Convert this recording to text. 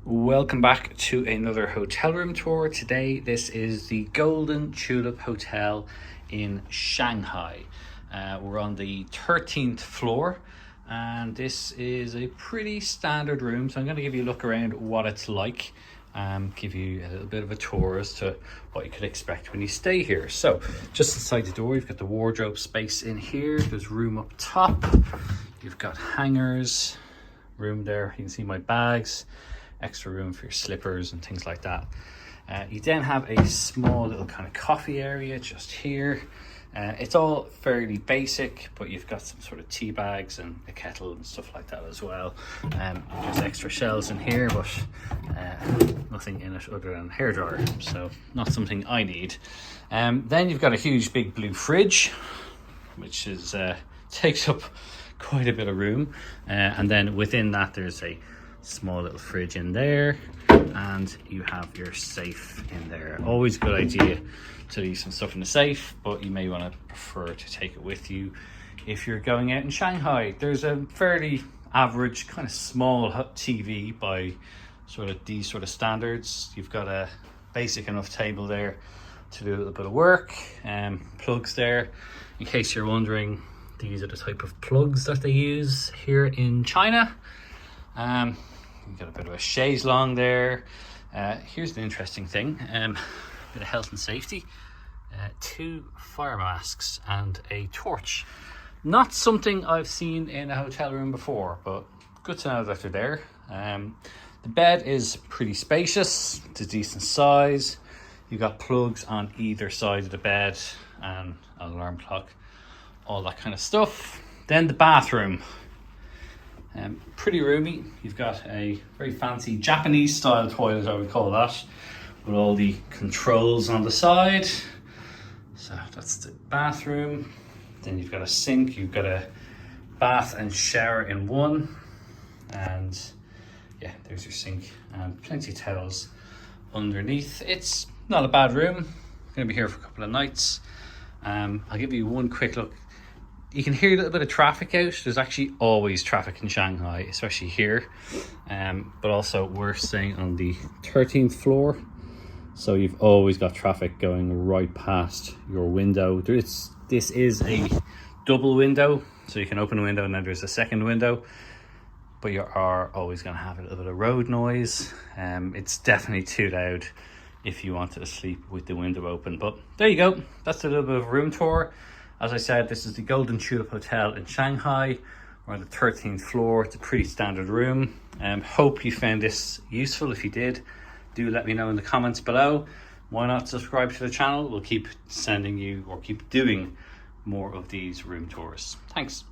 Welcome back to another hotel room tour. Today this is the Golden Tulip Hotel in Shanghai. We're on the 13th floor and this is a pretty standard room, so I'm going to give you a look around what it's like, give you a little bit of a tour as to what you could expect when you stay here. So just inside the door you've got the wardrobe space in here. There's room up top, you've got hangers, room there, you can see my bags, extra room for your slippers and things like that. You then have a small little kind of coffee area just here. It's all fairly basic, but you've got some sort of tea bags and a kettle and stuff like that as well. There's extra shelves in here, but nothing in it other than a hairdryer, so not something I need. Then you've got a huge big blue fridge, which is takes up quite a bit of room, and then within that there's a small little fridge in there, and you have your safe in there. Always a good idea to leave some stuff in the safe, but you may want to prefer to take it with you if you're going out in Shanghai. There's a fairly average kind of small TV by these sort of standards. You've got a basic enough table there to do a little bit of work, plugs there. In case you're wondering, these are the type of plugs that they use here in China. You've got a bit of a chaise longue there. Here's the interesting thing, bit of health and safety. 2 fire masks and a torch. Not something I've seen in a hotel room before, but good to know that they're there. The bed is pretty spacious, it's a decent size. You've got plugs on either side of the bed and an alarm clock, all that kind of stuff. Then the bathroom. Pretty roomy. You've got a very fancy Japanese style toilet, I would call that, with all the controls on the side. So that's the bathroom. Then you've got a sink, you've got a bath and shower in one, and yeah, there's your sink and plenty of towels underneath. It's not a bad room. I'm gonna be here for a couple of nights. I'll give you one quick look. You can hear a little bit of traffic out. There's actually always traffic in Shanghai, especially here. But also we're staying on the 13th floor, so you've always got traffic going right past your window. This is a double window, so you can open a window and then there's a second window, but you are always going to have a little bit of road noise. It's definitely too loud if you wanted to sleep with the window open. But there you go, that's a little bit of a room tour. As I said, this is the Golden Tulip Hotel in Shanghai. We're on the 13th floor. It's a pretty standard room. Hope you found this useful. If you did, do let me know in the comments below. Why not subscribe to the channel? We'll keep sending you, or keep doing more of these room tours. Thanks.